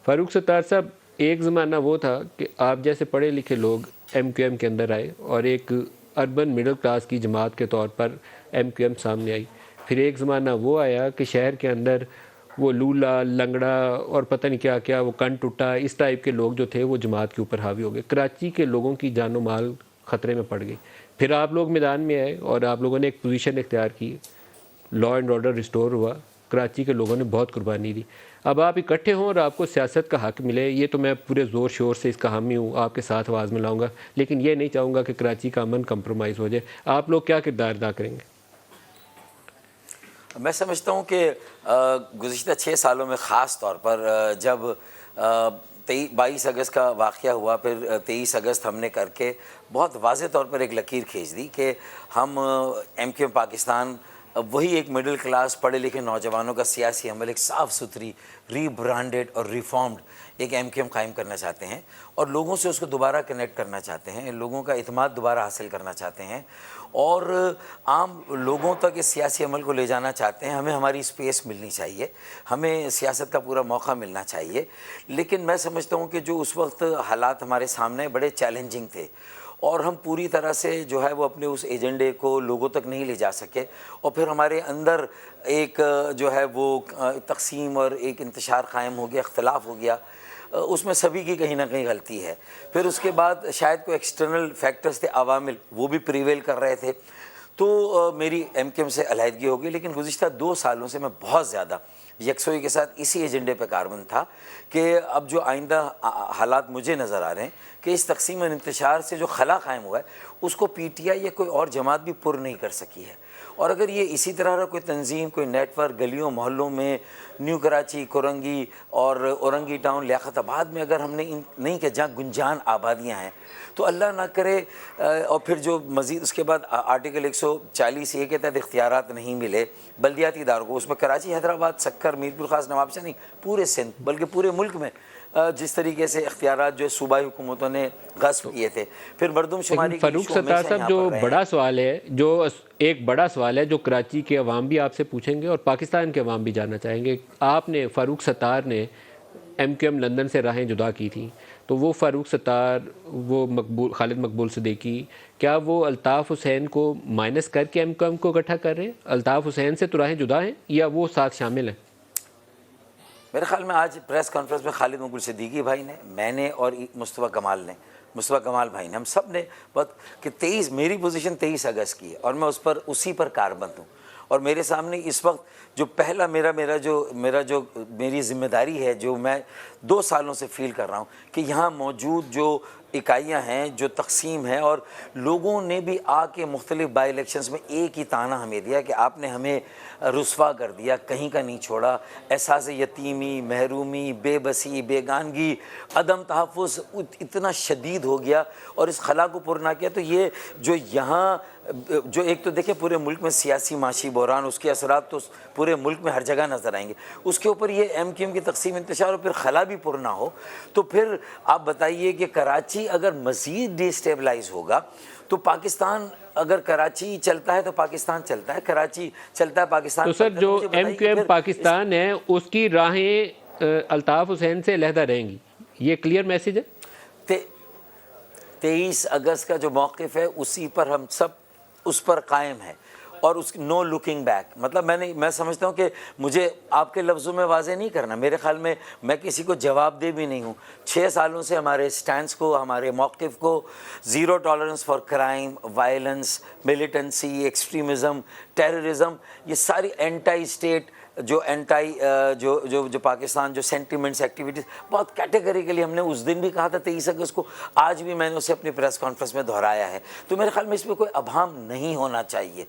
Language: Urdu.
فاروق ستار صاحب، ایک زمانہ وہ تھا کہ آپ جیسے پڑھے لکھے لوگ ایم کیو ایم کے اندر آئے اور ایک اربن مڈل کلاس کی جماعت کے طور پر ایم کیو ایم سامنے آئی. پھر ایک زمانہ وہ آیا کہ شہر کے اندر وہ لولا لنگڑا اور پتہ نہیں کیا کیا، وہ کن ٹوٹا، اس ٹائپ کے لوگ جو تھے وہ جماعت کے اوپر حاوی ہو گئے. کراچی کے لوگوں کی جان و مال خطرے میں پڑ گئی. پھر آپ لوگ میدان میں آئے اور آپ لوگوں نے ایک پوزیشن اختیار کی، لا اینڈ آرڈر ریسٹور ہوا، کراچی کے لوگوں نے بہت قربانی دی. اب آپ اکٹھے ہوں اور آپ کو سیاست کا حق ملے، یہ تو میں پورے زور شور سے اس کا حامی ہوں، آپ کے ساتھ آواز میں لاؤں گا، لیکن یہ نہیں چاہوں گا کہ کراچی کا امن کمپرومائز ہو جائے. آپ لوگ کیا کردار ادا کریں گے؟ میں سمجھتا ہوں کہ گزشتہ 6 سالوں میں خاص طور پر جب 22 اگست کا واقعہ ہوا، پھر 23 اگست ہم نے کر کے بہت واضح طور پر ایک لکیر کھینچ دی کہ ہم ایم کیو ایم پاکستان وہی ایک مڈل کلاس پڑھے لکھے نوجوانوں کا سیاسی عمل، ایک صاف ستھری ری برانڈڈ اور ریفارمڈ ایک ایم کیو ایم قائم کرنا چاہتے ہیں اور لوگوں سے اس کو دوبارہ کنیکٹ کرنا چاہتے ہیں، لوگوں کا اعتماد دوبارہ حاصل کرنا چاہتے ہیں اور عام لوگوں تک اس سیاسی عمل کو لے جانا چاہتے ہیں. ہمیں ہماری اسپیس ملنی چاہیے، ہمیں سیاست کا پورا موقع ملنا چاہیے. لیکن میں سمجھتا ہوں کہ جو اس وقت حالات ہمارے سامنے بڑے چیلنجنگ تھے اور ہم پوری طرح سے جو ہے وہ اپنے اس ایجنڈے کو لوگوں تک نہیں لے جا سکے اور پھر ہمارے اندر ایک جو ہے وہ تقسیم اور ایک انتشار قائم ہو گیا، اختلاف ہو گیا. اس میں سبھی کی کہیں نہ کہیں غلطی ہے. پھر اس کے بعد شاید کوئی ایکسٹرنل فیکٹرز تھے، عوامل، وہ بھی پریویل کر رہے تھے، تو میری ایم کیو ایم سے علیحدگی ہو گئی. لیکن گزشتہ 2 سالوں سے میں بہت زیادہ یکسوئی کے ساتھ اسی ایجنڈے پہ کاربند تھا کہ اب جو آئندہ حالات مجھے نظر آ رہے ہیں کہ اس تقسیم اور انتشار سے جو خلا قائم ہوا ہے اس کو پی ٹی آئی یا کوئی اور جماعت بھی پر نہیں کر سکی ہے. اور اگر یہ اسی طرح کا کوئی تنظیم، کوئی نیٹ ورک گلیوں محلوں میں، نیو کراچی، کورنگی اور اورنگی ٹاؤن، لیاقت آباد میں اگر ہم نے نہیں کہ جہاں گنجان آبادیاں ہیں، تو اللہ نہ کرے اور پھر جو مزید اس کے بعد آرٹیکل 140 کے تحت اختیارات نہیں ملے بلدیاتی اداروں کو، اس میں کراچی، حیدرآباد، سکر، میرپور خاص، نوابشاہ نہیں، پورے سندھ بلکہ پورے ملک میں جس طریقے سے اختیارات جو صوبائی حکومتوں نے غصب کیے تھے، پھر مردم شماری کی فاروق ستار صاحب، جو بڑا سوال ہے، جو ایک بڑا سوال ہے جو کراچی کے عوام بھی آپ سے پوچھیں گے اور پاکستان کے عوام بھی جاننا چاہیں گے. آپ نے، فاروق ستار نے ایم کیو ایم لندن سے راہیں جدا کی تھیں، تو وہ فاروق ستار، وہ خالد مقبول صدیقی، کیا وہ الطاف حسین کو مائنس کر کے ایم کیو ایم کو اکٹھا کر رہے ہیں؟ الطاف حسین سے تو راہیں جدا ہیں یا وہ ساتھ شامل ہیں؟ میرے خیال میں آج پریس کانفرنس میں خالد مقبول صدیقی بھائی نے، میں نے اور مصطفیٰ کمال بھائی نے، ہم سب نے کہ 23 میری پوزیشن 23 اگست کی ہے اور میں اسی پر کاربند ہوں. اور میرے سامنے اس وقت جو پہلا میری ذمہ داری ہے، جو میں 2 سالوں سے فیل کر رہا ہوں کہ یہاں موجود جو اکائیاں ہیں، جو تقسیم ہے، اور لوگوں نے بھی آ کے مختلف بائی الیکشنز میں ایک ہی تانا ہمیں دیا کہ آپ نے ہمیں رسوا کر دیا، کہیں کا نہیں چھوڑا. احساس یتیمی، محرومی، بے بسی، بیگانگی، عدم تحفظ اتنا شدید ہو گیا اور اس خلا کو پر نہ کیا. تو یہ جو یہاں جو ایک تو دیکھیں پورے ملک میں سیاسی معاشی بحران، اس کے اثرات تو پورے ملک میں ہر جگہ نظر آئیں گے، اس کے اوپر یہ ایم کیو ایم کی تقسیم انتشار اور پھر خلا بھی پر نہ ہو، تو پھر آپ بتائیے کہ کراچی اگر مزید ڈی اسٹیبلائز ہوگا تو پاکستان، اگر کراچی چلتا ہے تو پاکستان چلتا ہے، کراچی چلتا ہے پاکستان. تو سر، جو ایم کیو ایم پاکستان ہے اس کی راہیں الطاف حسین سے علیحدہ رہیں گی، یہ کلیئر میسیج ہے؟ 23 اگست کا جو موقف ہے اسی پر ہم سب اس پر قائم ہیں اور اس نو لکنگ بیک. مطلب میں سمجھتا ہوں کہ مجھے آپ کے لفظوں میں واضح نہیں کرنا، میرے خیال میں کسی کو جواب دہ بھی نہیں ہوں. 6 سالوں سے ہمارے سٹینڈز کو، ہمارے موقف کو، zero tolerance for crime, violence, militancy, extremism, terrorism, یہ ساری اینٹائی اسٹیٹ جو پاکستان جو سینٹیمنٹس، ایکٹیویٹیز، بہت کیٹیگریکلی ہم نے اس دن بھی کہا تھا 23 اگست کو، آج بھی میں نے اسے اپنی پریس کانفرنس میں دہرایا ہے. تو میرے خیال میں اس میں کوئی ابہام نہیں ہونا چاہیے.